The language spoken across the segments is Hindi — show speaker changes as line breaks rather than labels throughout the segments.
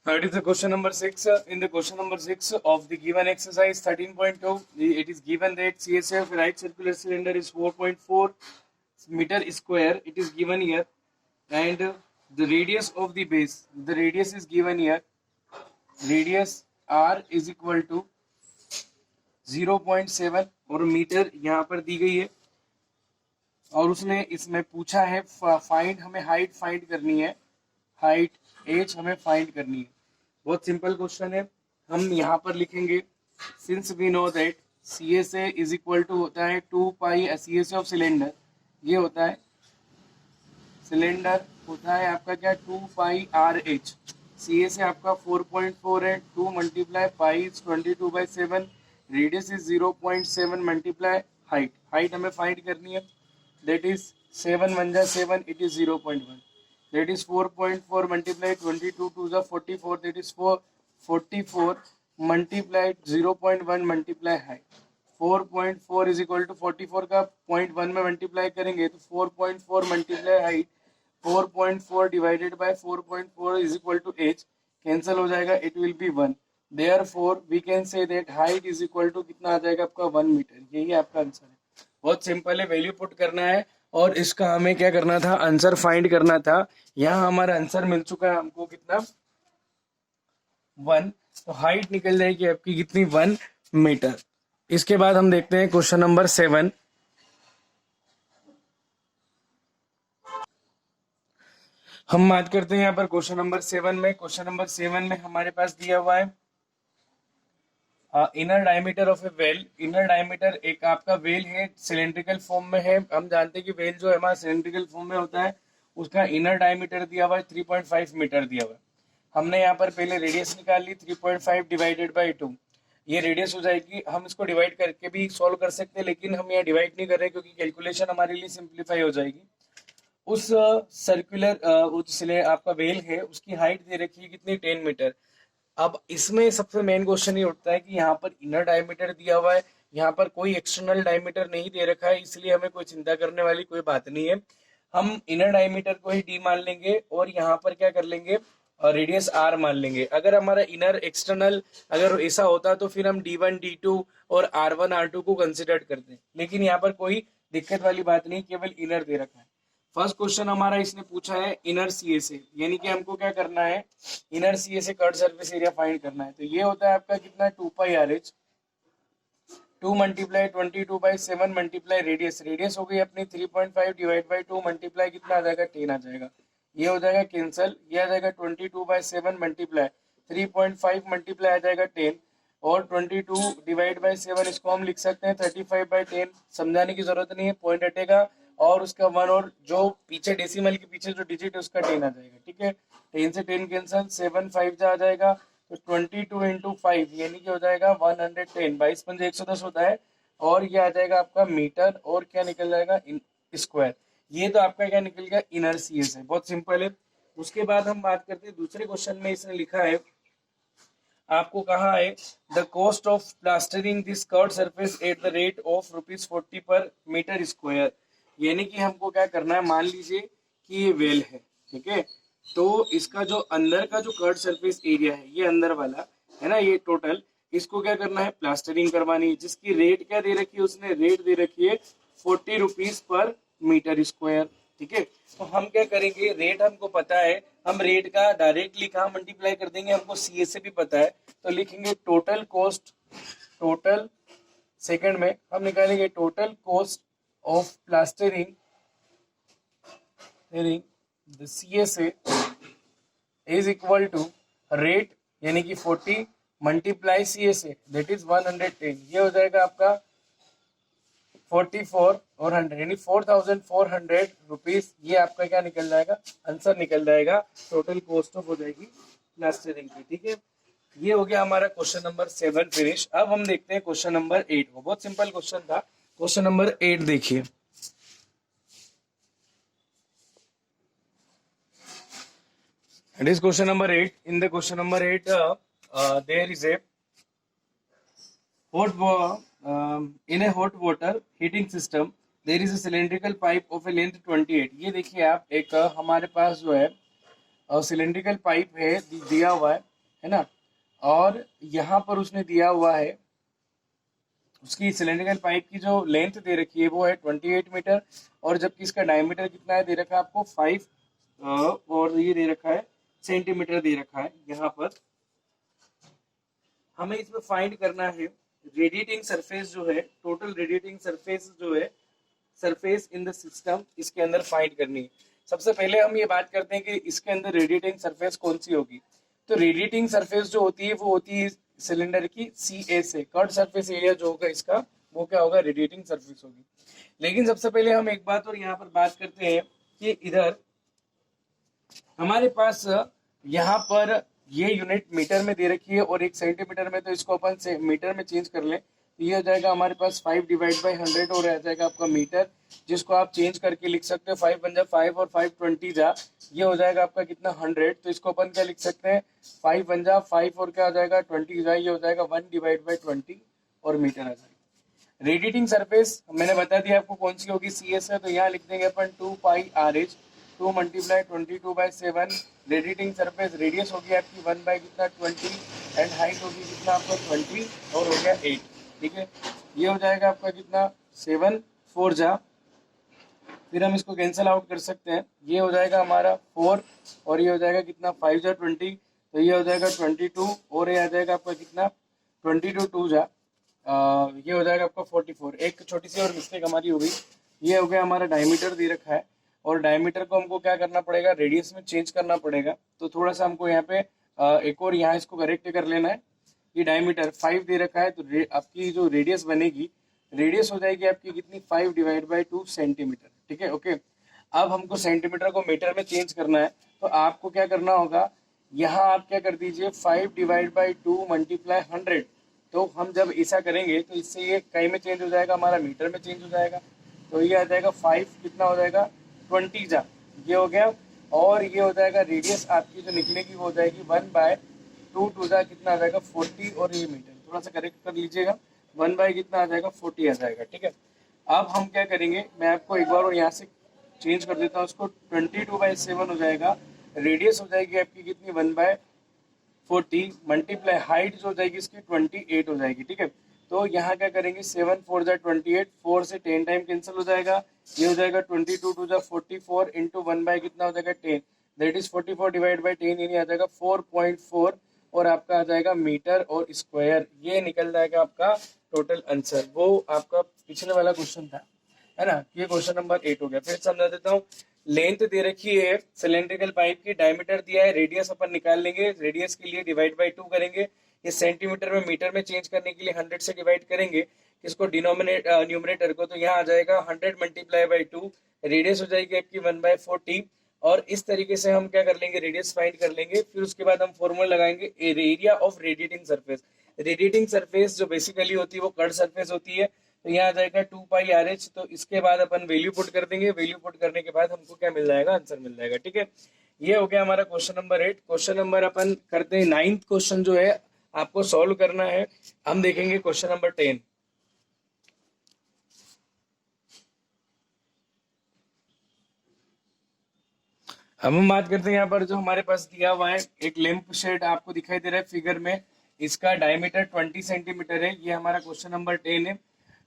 It is the question number 6. In the question number 6 of the given exercise 13.2, it is given that CSA of a right circular cylinder is 4.4 meter square. It is given here, and the radius of the base, the radius is given here. Radius R is equal to 0.7 और मीटर यहाँ पर दी गई है, और उसने इसमें पूछा है फाइंड, हमें हाइट फाइंड करनी है, हाइट एच हमें फाइंड करनी है। बहुत सिंपल क्वेश्चन है। हम यहाँ पर लिखेंगे since we know that C S A is equal to होता है 2 pi C S A of cylinder, ये होता है सिलेंडर होता है आपका क्या 2 pi R H, C S A आपका 4.4 है, 2 multiply pi 22/7, radius is 0.7 multiply height, height हमें फाइंड करनी है, that is 7 1 जा 7, it is 0.1, that is 4.4 multiply 22 2 जा 44, that is 44 multiplied 0.1 multiply height, 4.4 is equal to 44 का 0.1 में मल्टीप्लाई करेंगे तो 4.4 multiply height, 4.4 divided by 4.4 is equal to h, cancel हो जाएगा, it will be 1, therefore we can say that height is equal to कितना आ जाएगा आपका 1 मीटर। यही आपका आंसर है। बहुत सिंपल है, वैल्यू पुट करना है और इसका हमें क्या करना था, आंसर फाइंड करना था। यहाँ हमारा आंसर मिल चुका है हमको कितना 1, तो हाइट निकल जाएगी आपकी कितनी 1 मीटर। इसके बाद हम देखते हैं क्वेश्चन नंबर 7। हम बात करते हैं यहाँ पर क्वेश्चन नंबर 7 में। क्वेश्चन नंबर 7 में हमारे पास दिया हुआ है inner diameter of A well. Inner diameter एक आपका वेल है, सिलेंड्रिकल फॉर्म में है। हम जानते हैं कि वेल जो है हमारा सिलेंड्रिकल फॉर्म में होता है, उसका इनर डायमीटर दिया हुआ है 3.5 मीटर दिया हुआ है। हमने यहाँ पर पहले रेडियस निकाल ली 3.5 डिवाइडेड बाई 2, ये रेडियस हो जाएगी। हम इसको डिवाइड करके भी सॉल्व कर सकते हैं, लेकिन हम यहाँ डिवाइड नहीं कर रहे क्योंकि कैलकुलेशन हमारे लिए सिंप्लीफाई हो जाएगी। उस सर्कुलर आपका वेल है, उसकी हाइट दे रखी है कितनी 10 मीटर। अब इसमें सबसे मेन क्वेश्चन ये उठता है कि यहाँ पर इनर डायमीटर दिया हुआ है, यहाँ पर कोई एक्सटर्नल डायमीटर नहीं दे रखा है, इसलिए हमें कोई चिंता करने वाली कोई बात नहीं है। हम इनर डायमीटर को ही डी मान लेंगे और यहाँ पर क्या कर लेंगे, रेडियस आर मान लेंगे। अगर हमारा इनर एक्सटर्नल अगर ऐसा होता तो फिर हम D1 D2 और R1 R2 को कंसिडर करते हैं, लेकिन यहाँ पर कोई दिक्कत वाली बात नहीं, केवल इनर दे रखा है। फर्स्ट क्वेश्चन हमारा इसने पूछा है इनर सीएसए, यानी कि हमको क्या करना है, inner CSA curve surface area find करना है। तो ये होता है आपका कितना 2 pi R H, 2 multiply 22/7 multiply radius, radius हो गई अपनी 3.5 डिवाइड बाई 2 मल्टीप्लाई कितना आ जाएगा 10 आ जाएगा, ये हो जाएगा कैंसल, ये आ जाएगा 22/7 मल्टीप्लाई 3.5 मल्टीप्लाई आ जाएगा 10 और 22 डिवाइड बाई 7, इसको हम लिख सकते हैं 35/10, समझाने की जरूरत नहीं है, पॉइंट हटेगा और उसका 1 और जो पीछे डेसिमल के पीछे जो डिजिट है उसका 10 आ जाएगा। ठीक है, 10 से 10 कैंसल, 7 5 जा आ जाएगा, तो 22 इंटू 5 यानी कि हो जाएगा 110, 22 पंजे 110 होता है, और ये आ जाएगा आपका मीटर, और क्या निकल जाएगा स्क्वायर। ये तो आपका क्या निकल गया इनर सीएस है, बहुत सिंपल है। उसके बाद हम बात करते हैं दूसरे क्वेश्चन में, इसने लिखा है आपको कहा है the cost of plastering this curved surface at the rate of ₹40 पर मीटर स्क्वायर। यानी कि हमको क्या करना है, मान लीजिए कि ये वेल है, ठीक है, तो इसका जो अंदर का जो कर्व्ड सरफेस एरिया है, ये अंदर वाला है ना, ये टोटल, इसको क्या करना है, प्लास्टरिंग करवानी है, जिसकी रेट क्या दे रखी है, उसने रेट दे रखी है ₹40 पर मीटर स्क्वायर। ठीक है, तो हम क्या करेंगे, रेट हमको पता है, हम रेट का डायरेक्टली कहाँ मल्टीप्लाई कर देंगे, हमको सी से भी पता है, तो लिखेंगे टोटल कॉस्ट, टोटल सेकंड में हम निकालेंगे total cost of plastering the CSA is equal to rate यानी कि 40 मल्टीप्लाई CSA that is 110, ये हो जाएगा आपका 44 और 100 यानी 4400 रुपीज, ये आपका क्या निकल जाएगा, आंसर निकल जाएगा, टोटल कॉस्ट ऑफ हो जाएगी प्लास्टरिंग की। ठीक है, ये हो गया हमारा क्वेश्चन नंबर 7 फिनिश। अब हम देखते हैं क्वेश्चन नंबर 8 को, बहुत सिंपल क्वेश्चन था। क्वेश्चन नंबर 8 देखिए, it is question number 8. In the question number 8 there is a in a hot water heating system there is a cylindrical pipe of a length 28। ये देखिए आप, एक हमारे पास जो है सिलेंड्रिकल पाइप है दिया हुआ है, है ना। और यहाँ पर उसने दिया हुआ है, उसकी सिलेंड्रिकल पाइप की जो लेंथ दे रखी है वो है 28 मीटर, और जबकि इसका डायमीटर कितना है दे रखा है आपको 5, और ये दे रखा है सेंटीमीटर दे रखा है यहाँ पर। हमें इसमें फाइंड करना है रेडिएटिंग सरफेस जो है, टोटल रेडिएटिंग सरफेस जो है, सरफेस इन द सिस्टम, इसके अंदर फाइंड करनी है। सबसे पहले हम ये बात करते हैं कि इसके अंदर रेडिएटिंग सरफेस कौन सी होगी। तो रेडिएटिंग सरफेस जो होती है वो होती है सिलेंडर की सी ए से, कट सरफेस एरिया जो होगा इसका वो क्या होगा, रेडिएटिंग सरफेस होगी। लेकिन सबसे पहले हम एक बात और यहाँ पर बात करते हैं कि इधर हमारे पास यहाँ पर ये यूनिट मीटर में दे रखी है और एक सेंटीमीटर में, तो इसको अपन से मीटर में चेंज कर लें तो ये हो जाएगा हमारे पास 5/100 और रह जाएगा आपका मीटर, जिसको आप चेंज करके लिख सकते हो 5 बन जा 5 और 5 20 जा, ये हो जाएगा आपका कितना 100। तो इसको अपन क्या लिख सकते हैं 5 बन जा 5 और क्या हो जाएगा 20 जा, ये हो जाएगा 1/20 और मीटर आ जाएगा। रेडिएटिंग सरफेस मैंने बता दिया आपको कौन सी होगी, सी एस है, तो यहाँ लिख देंगे अपन 2πRH, 2 × 22/7। रेडिएटिंग सरफेस रेडियस होगी आपकी 1/20 एंड हाइट होगी कितना आपका 20 और हो गया 8, ठीक है। ये हो जाएगा आपका कितना 7 4 जा, फिर हम इसको कैंसिल आउट कर सकते हैं, ये हो जाएगा हमारा 4 और ये हो जाएगा कितना 5 जा 20, तो ये हो जाएगा 22 और ये आ जाएगा आपका कितना 22 2 जा, ये हो जाएगा आपका 44। एक छोटी सी और मिस्टेक हमारी हो गई, ये हो गया हमारा डायमीटर दे रखा है और डायमीटर को हमको क्या करना पड़ेगा रेडियस में चेंज करना पड़ेगा, तो थोड़ा सा हमको यहाँ पे एक और यहाँ इसको करेक्ट कर लेना है। ये डायमीटर 5 दे रखा है, तो आपकी जो रेडियस बनेगी, रेडियस हो जाएगी आपकी कितनी 5/2 सेंटीमीटर, ठीक है, ओके। अब हमको सेंटीमीटर को मीटर में चेंज करना है, तो आपको क्या करना होगा, यहाँ आप क्या कर दीजिए 5/2 मल्टीप्लाई 100, तो हम जब ऐसा करेंगे तो इससे ये कई में चेंज हो जाएगा, हमारा मीटर में चेंज हो जाएगा, तो ये आ जाएगा 5 कितना हो जाएगा 20 जा, ये हो गया। और ये हो जाएगा रेडियस आपकी जो निकलेगी वो हो जाएगी 1/2 2 जा कितना आ जाएगा 40, और ये मीटर थोड़ा सा करेक्ट कर लीजिएगा, 1 बाय कितना आ जाएगा 40 आ जाएगा, ठीक है। अब हम क्या करेंगे, मैं आपको एक बार और यहाँ से चेंज कर देता हूँ, उसको 22/7 हो जाएगा, रेडियस हो जाएगी आपकी कितनी 1/40 मल्टीप्लाई हाइट जो हो जाएगी इसकी 28 हो जाएगी, ठीक है। तो यहाँ क्या करेंगे 7 4 जा 28, 4 से 10 टाइम कैंसिल हो जाएगा, ये हो जाएगा 22 2 जा 44 इंटू 1 बाय कितना हो जाएगा 10, दैट इज 44/10, यानी आ जाएगा 4.4 और आपका आ जाएगा मीटर और स्क्वायर, ये निकल जाएगा आपका टोटल आंसर। वो आपका पिछले वाला क्वेश्चन था, है ना, ये क्वेश्चन नंबर 8 हो गया। फिर समझा देता हूँ, लेंथ दे रखी है सिलेंड्रिकल पाइप की, डायमीटर दिया है, रेडियस अपन निकाल लेंगे, रेडियस के लिए डिवाइड बाय 2 करेंगे, ये सेंटीमीटर में मीटर में चेंज करने के लिए 100 से डिवाइड करेंगे इसको न्यूमरेटर को, तो यहाँ आ जाएगा 100 मल्टीप्लाई बाय 2, रेडियस हो जाएगी आपकी 1/40, और इस तरीके से हम क्या कर लेंगे रेडियस फाइंड कर लेंगे। फिर उसके बाद हम फॉर्मूला लगाएंगे area of radiating surface. Radiating surface जो बेसिकली होती है वो कर्व सरफेस होती है, तो यहाँ आ जाएगा 2πRH, तो इसके बाद अपन वैल्यू पुट कर देंगे, वैल्यू पुट करने के बाद हमको क्या मिल जाएगा आंसर मिल जाएगा, ठीक है। ये हो गया हमारा क्वेश्चन नंबर 8। क्वेश्चन नंबर अपन करते हैं 9th क्वेश्चन जो है आपको सॉल्व करना है, हम देखेंगे क्वेश्चन नंबर 10। हम बात करते हैं यहाँ पर जो हमारे पास दिया हुआ है एक लैंप शेड आपको दिखाई दे रहा है फिगर में, इसका डायमीटर 20 सेंटीमीटर है, ये हमारा क्वेश्चन नंबर 10 है,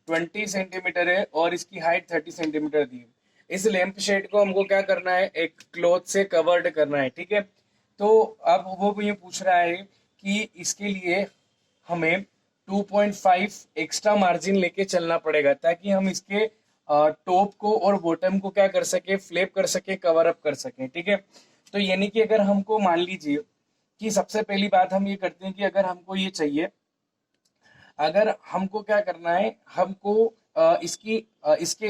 20 सेंटीमीटर है और इसकी हाइट 30 सेंटीमीटर दी है। इस लैंप शेड को हमको क्या करना है, एक क्लॉथ से कवर्ड करना है, ठीक है। तो अब वो ये पूछ रहा है कि इसके लिए हमें 2.5 एक्स्ट्रा मार्जिन लेके चलना पड़ेगा, ताकि हम इसके टॉप को और बॉटम को क्या कर सके, फ्लैप कर सके, कवर अप कर सके, ठीक है। तो यानी कि अगर हमको मान लीजिए कि सबसे पहली बात हम ये करते हैं कि अगर हमको ये चाहिए, अगर हमको क्या करना है, हमको इसके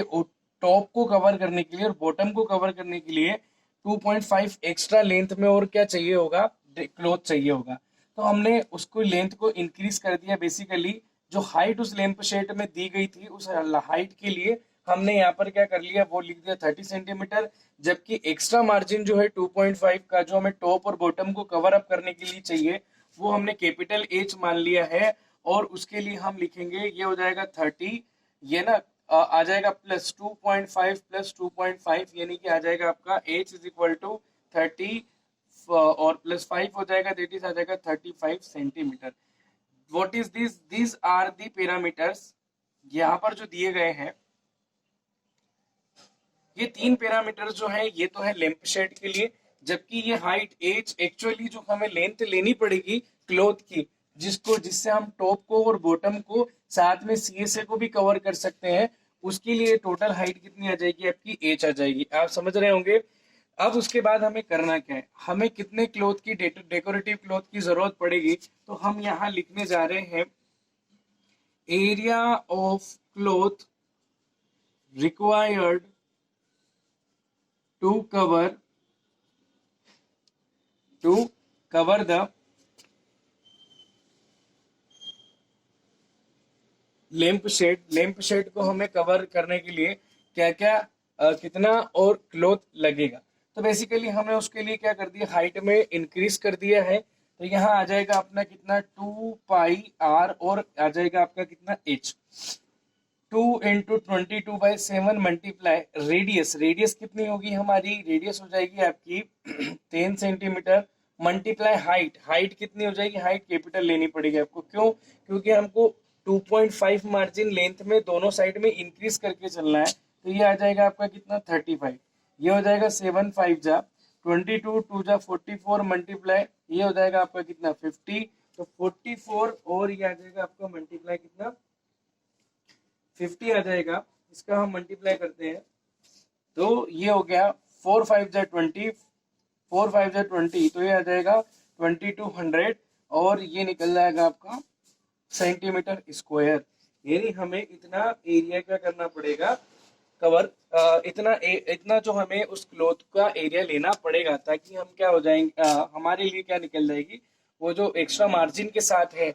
टॉप को कवर करने के लिए और बॉटम को कवर करने के लिए 2.5 एक्स्ट्रा लेंथ में और क्या चाहिए होगा, क्लॉथ चाहिए होगा। तो हमने उसको लेंथ को इंक्रीज कर दिया, बेसिकली जो हाइट उस लैंप शेड में दी गई थी उस हाइट के लिए हमने यहाँ पर क्या कर लिया, वो लिख दिया 30 सेंटीमीटर, जबकि एक्स्ट्रा मार्जिन जो है 2.5 का जो हमें टॉप और बॉटम को कवर अप करने के लिए चाहिए वो हमने कैपिटल H मान लिया है, और उसके लिए हम लिखेंगे ये हो जाएगा 30, ये ना आ जाएगा प्लस 2.5 प्लस 2.5, यानी कि आ जाएगा आपका H इज इक्वल टू 30 और +5 हो जाएगा, दैट इज आ जाएगा 35 centimetre. What is this? These are the parameters. यहाँ पर जो दिए गए हैं ये 3 पैरामीटर जो है ये तो है लैंप शेड के लिए, जबकि ये हाइट एज एक्चुअली जो हमें लेंथ लेनी पड़ेगी क्लॉथ की, जिससे हम टॉप को और बॉटम को साथ में सीएसए को भी कवर कर सकते हैं, उसके लिए टोटल हाइट कितनी आ जाएगी? आपकी एच आ जाएगी। आप समझ रहे होंगे। अब उसके बाद हमें करना क्या है, हमें कितने क्लॉथ की डेकोरेटिव क्लॉथ की जरूरत पड़ेगी, तो हम यहाँ लिखने जा रहे हैं area of cloth required to cover the lamp shade को हमें कवर करने के लिए क्या क्या कितना और क्लॉथ लगेगा। तो बेसिकली हमने उसके लिए क्या कर दिया, हाइट में इंक्रीज कर दिया है। तो यहाँ आ जाएगा अपना कितना 2πr और आ जाएगा आपका कितना h। 2 इंटू 22/7 मल्टीप्लाई रेडियस कितनी होगी हमारी? रेडियस हो जाएगी आपकी 10 सेंटीमीटर मल्टीप्लाई हाइट कितनी हो जाएगी? हाइट कैपिटल लेनी पड़ेगी आपको। क्यों? क्योंकि हमको 2.5 मार्जिन लेंथ में दोनों साइड में इंक्रीज करके चलना है। तो ये आ जाएगा आपका कितना 35। ये हो जाएगा 7 5 जा 22 2 जा 44 मल्टीप्लाई ये हो जाएगा आपका कितना 50। तो 44 और ये आ जाएगा आपका मल्टीप्लाई कितना 50 आ जाएगा। इसका हम मल्टीप्लाई करते हैं तो ये हो गया 4 5 जा 20 4 5 जा 20 तो ये आ जाएगा 2200 और ये निकल जाएगा आपका सेंटीमीटर स्क्वायर। यानी हमें इतना एरिया क्या करना पड़ेगा कवर, इतना जो हमें उस क्लॉथ का एरिया लेना पड़ेगा, ताकि हम क्या हो जाएंगे हमारे लिए क्या निकल जाएगी वो जो एक्स्ट्रा मार्जिन के साथ है,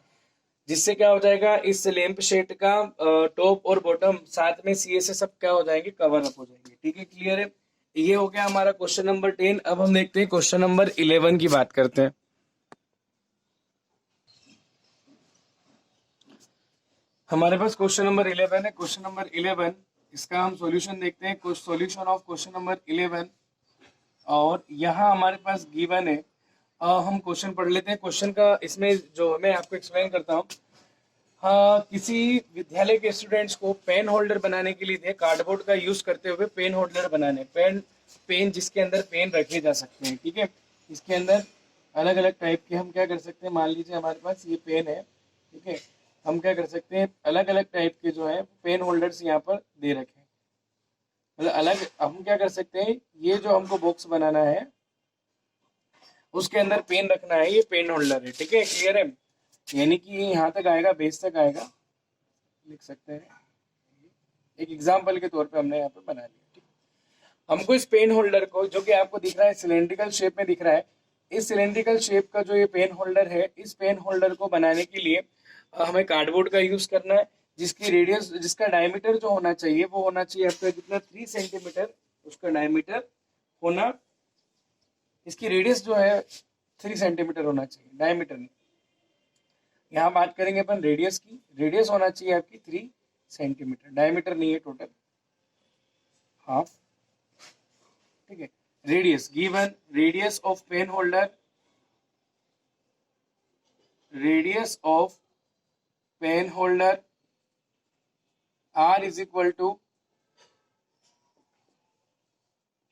जिससे क्या हो जाएगा इस लैंप शेड का टॉप और बॉटम साथ में सीएसए सब क्या हो जाएंगे कवर अप हो जाएंगे। ठीक है, क्लियर है। ये हो गया हमारा क्वेश्चन नंबर 10। अब हम देखते हैं क्वेश्चन नंबर 11 की बात करते हैं। हमारे पास क्वेश्चन नंबर 11 है। क्वेश्चन नंबर 11 इसका हम सॉल्यूशन देखते हैं। सॉल्यूशन ऑफ क्वेश्चन नंबर 11 और यहाँ हमारे पास गिवन है। हम क्वेश्चन पढ़ लेते हैं। क्वेश्चन का इसमें जो मैं आपको एक्सप्लेन करता हूँ। हाँ, किसी विद्यालय के स्टूडेंट्स को पेन होल्डर बनाने के लिए कार्डबोर्ड का यूज करते हुए पेन होल्डर बनाने, पेन जिसके अंदर पेन रखे जा सकते हैं। ठीक है, इसके अंदर अलग अलग टाइप के हम क्या कर सकते हैं, मान लीजिए हमारे पास ये पेन है। ठीक है, हम क्या कर सकते हैं अलग अलग टाइप के जो है पेन होल्डर्स यहाँ पर दे रखे हैं। मतलब अलग हम क्या कर सकते हैं, ये जो हमको बॉक्स बनाना है उसके अंदर पेन रखना है, ये पेन होल्डर है। ठीक है, क्लियर है। यानी कि यहाँ तक आएगा, बेस तक आएगा, लिख सकते हैं। एक एग्जाम्पल के तौर पे हमने यहाँ पे बना लिया। ठीक, हमको इस पेन होल्डर को जो कि आपको दिख रहा है सिलेंड्रिकल शेप में दिख रहा है, इस सिलेंड्रिकल शेप का जो ये पेन होल्डर है, इस पेन होल्डर को बनाने के लिए हमें कार्डबोर्ड का यूज करना है, जिसकी रेडियस जिसका डायमीटर जो होना चाहिए वो होना चाहिए आपका कितना 3 सेंटीमीटर उसका डायमीटर होना। इसकी रेडियस जो है 3 सेंटीमीटर होना चाहिए, डायमीटर नहीं। यहाँ बात करेंगे अपन रेडियस की। रेडियस होना चाहिए आपकी 3 सेंटीमीटर, डायमीटर नहीं है, टोटल हाफ। ठीक है, radius given, radius of pen holder, radius of pen holder R is equal to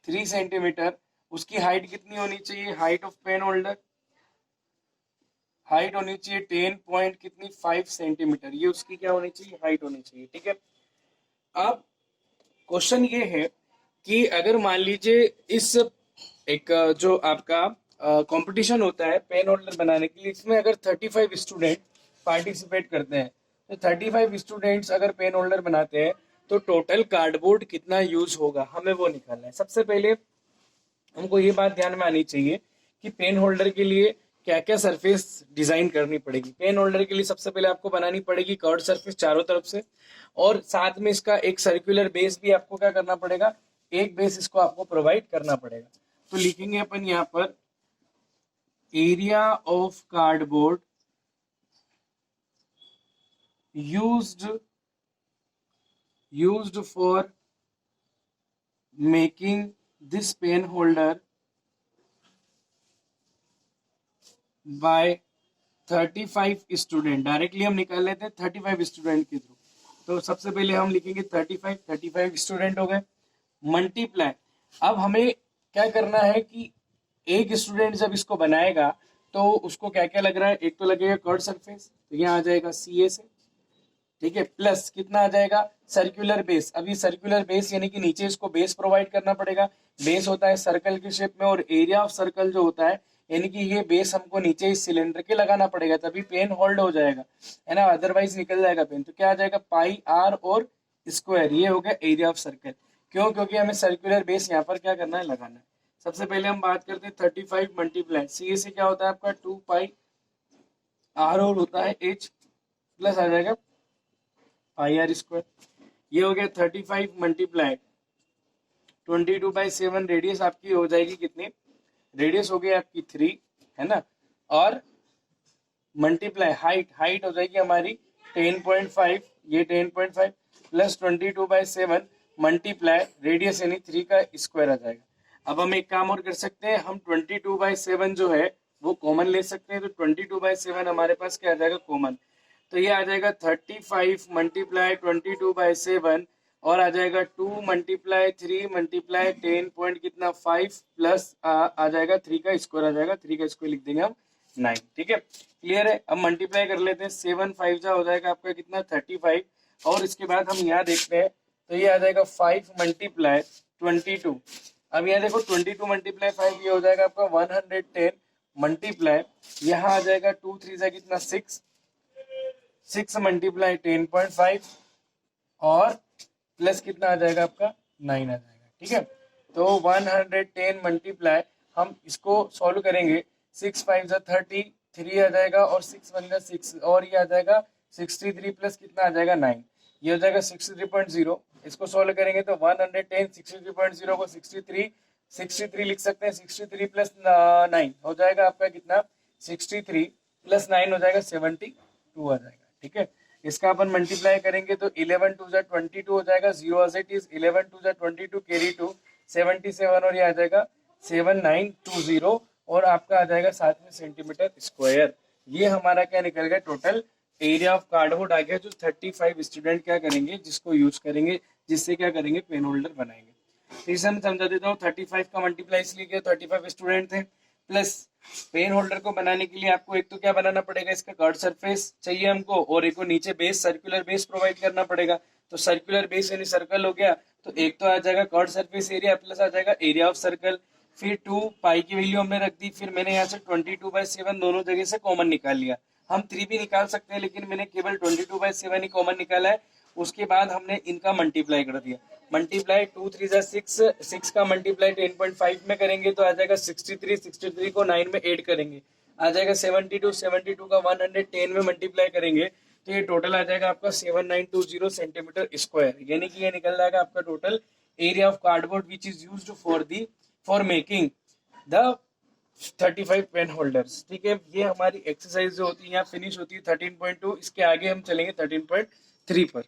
3 centimetre. उसकी हाइट कितनी होनी चाहिए, height of pen holder height होनी चाहिए 10 पॉइंट कितनी 5 सेंटीमीटर, ये उसकी क्या होनी चाहिए हाइट होनी चाहिए। ठीक है, अब क्वेश्चन ये है कि अगर मान लीजिए इस एक जो आपका कंपटीशन होता है पेन होल्डर बनाने के लिए, इसमें अगर 35 स्टूडेंट पार्टिसिपेट करते हैं, तो 35 स्टूडेंट्स अगर पेन होल्डर बनाते हैं तो टोटल कार्डबोर्ड कितना यूज होगा, हमें वो निकालना है। सबसे पहले हमको ये बात ध्यान में आनी चाहिए कि पेन होल्डर के लिए क्या क्या सरफेस डिजाइन करनी पड़ेगी। पेन होल्डर के लिए सबसे पहले आपको बनानी पड़ेगी कर्व सरफेस चारों तरफ से, और साथ में इसका एक सर्कुलर बेस भी आपको क्या करना पड़ेगा, एक बेस इसको आपको प्रोवाइड करना पड़ेगा। तो लिखेंगे अपन यहाँ पर area of cardboard used for making this pen holder by 35 student, directly हम निकाल लेते हैं 35 स्टूडेंट के थ्रू। तो सबसे पहले हम लिखेंगे 35 स्टूडेंट हो गए, मल्टीप्लाई। अब हमें क्या करना है कि एक स्टूडेंट जब इसको बनाएगा तो उसको क्या क्या लग रहा है, एक तो लगेगा कर्व सरफेस, तो यहाँ आ जाएगा सी ए से, ठीक है, प्लस कितना आ जाएगा सर्कुलर बेस। अभी सर्कुलर बेस यानी कि नीचे इसको बेस प्रोवाइड करना पड़ेगा। बेस होता है सर्कल के शेप में, और एरिया ऑफ सर्कल जो होता है यानी कि ये बेस हमको नीचे इस सिलेंडर के लगाना पड़ेगा, तभी पेन होल्ड हो जाएगा, है ना, अदरवाइज निकल जाएगा पेन। तो क्या आ जाएगा पाई आर और स्क्वायर, ये हो गया एरिया ऑफ सर्कल। क्यों? क्योंकि हमें सर्कुलर बेस यहाँ पर क्या करना है, लगाना है। सबसे पहले हम बात करते हैं 35 मल्टीप्लाई सी से क्या होता है आपका 2 पाई आर और होता है एच, प्लस आ जाएगा पाई आर स्क्वायर। ये हो गया 35 मल्टीप्लाई 22/7, रेडियस आपकी हो जाएगी कितनी, रेडियस हो गई आपकी 3, है ना, और मल्टीप्लाई हाइट, हाइट हो जाएगी हमारी 10.5, ये 10.5 प्लस 22/7 मल्टीप्लाई रेडियस यानी 3 का स्क्वायर आ जाएगा। अब हम एक काम और कर सकते हैं, हम 22/7 जो है वो कॉमन ले सकते हैं, तो 22/7 हमारे पास क्या आ जाएगा कॉमन, तो ये आ जाएगा 35 मल्टीप्लाई 22/7 और आ जाएगा 2 मल्टीप्लाई 3 मल्टीप्लाई 10 पॉइंट कितना 5 प्लस आ जाएगा 3 का स्क्वायर आ जाएगा, 3 का स्क्वायर लिख देंगे हम 9, ठीक है, क्लियर है। अब मल्टीप्लाई कर लेते हैं, 7 5 जा हो जाएगा आपका कितना 35, और इसके बाद हम यहाँ देखते हैं तो ये आ जाएगा 5 मल्टीप्लाई 22। अब यहाँ देखो 22 मल्टीप्लाई 5 ये हो जाएगा आपका 110 मल्टीप्लाई, यहाँ आ जाएगा 2 3 जा कितना 6, 6 मल्टीप्लाई 10.5 और प्लस कितना आ जाएगा आपका 9 आ जाएगा, ठीक है। तो 110 मल्टीप्लाई हम इसको सॉल्व करेंगे, 6 5 जा 30, 3 आ जाएगा और 6 1 जा 6 और ये आ जाएगा 63 प्लस कितना आ जाएगा 9, ये हो जाएगा 63.0। इसको सॉल्व करेंगे तो 110 63.0 को 63 लिख सकते हैं, 63 प्लस 9 हो जाएगा आपका कितना 63 प्लस 9 हो जाएगा 72 आ जाएगा, ठीक है। इसका अपन मल्टीप्लाई करेंगे तो 11 2 जा 22 हो जाएगा, 0 as it is 11 2 जा 22 कैरी 2 77 और ये आ जाएगा 7920 और आपका आ जाएगा साथ में सेंटीमीटर स्क्वायर। ये हमारा क्या निकल गया टोटल एरिया ऑफ कार्डबोर्ड आ गया, जो 35 स्टूडेंट क्या करेंगे जिसको यूज करेंगे, जिससे क्या करेंगे पेन होल्डर बनाएंगे। तो इसे मैं समझा देता हूँ, 35 का मल्टीप्लाई इसलिए किया 35 स्टूडेंट थे, प्लस पेन होल्डर को बनाने के लिए आपको एक तो क्या बनाना पड़ेगा, इसका कर्व सरफेस चाहिए हमको, और एक को नीचे बेस सर्कुलर बेस प्रोवाइड करना पड़ेगा। तो सर्कुलर बेस यानी सर्कल हो गया, तो एक तो आ जाएगा कर्व सरफेस एरिया प्लस आ जाएगा एरिया ऑफ सर्कल, फिर 2 पाई की वैल्यू हमने रख दी, फिर मैंने यहाँ से 22/7 दोनों जगह से कॉमन निकाल लिया। हम 3 भी निकाल सकते हैं लेकिन मैंने केवल 22/7 ही कॉमन निकाला है। उसके बाद हमने इनका मल्टीप्लाई कर दिया, मल्टीप्लाई 2 3 जा 6, 6 का मल्टीप्लाई 10.5 में करेंगे तो आ जाएगा 63, 63 को 9 में ऐड करेंगे आ जाएगा 72, 72 का 110 में मल्टीप्लाई करेंगे तो ये टोटल आ जाएगा आपका 7920 सेंटीमीटर स्क्वायर, यानी कि ये निकल जाएगा आपका total area of cardboard which is used for making the 35 pen holders, ठीक है। ये हमारी एक्सरसाइज जो होती है यहाँ फिनिश होती है 13.2, इसके आगे हम चलेंगे 13.3 पर।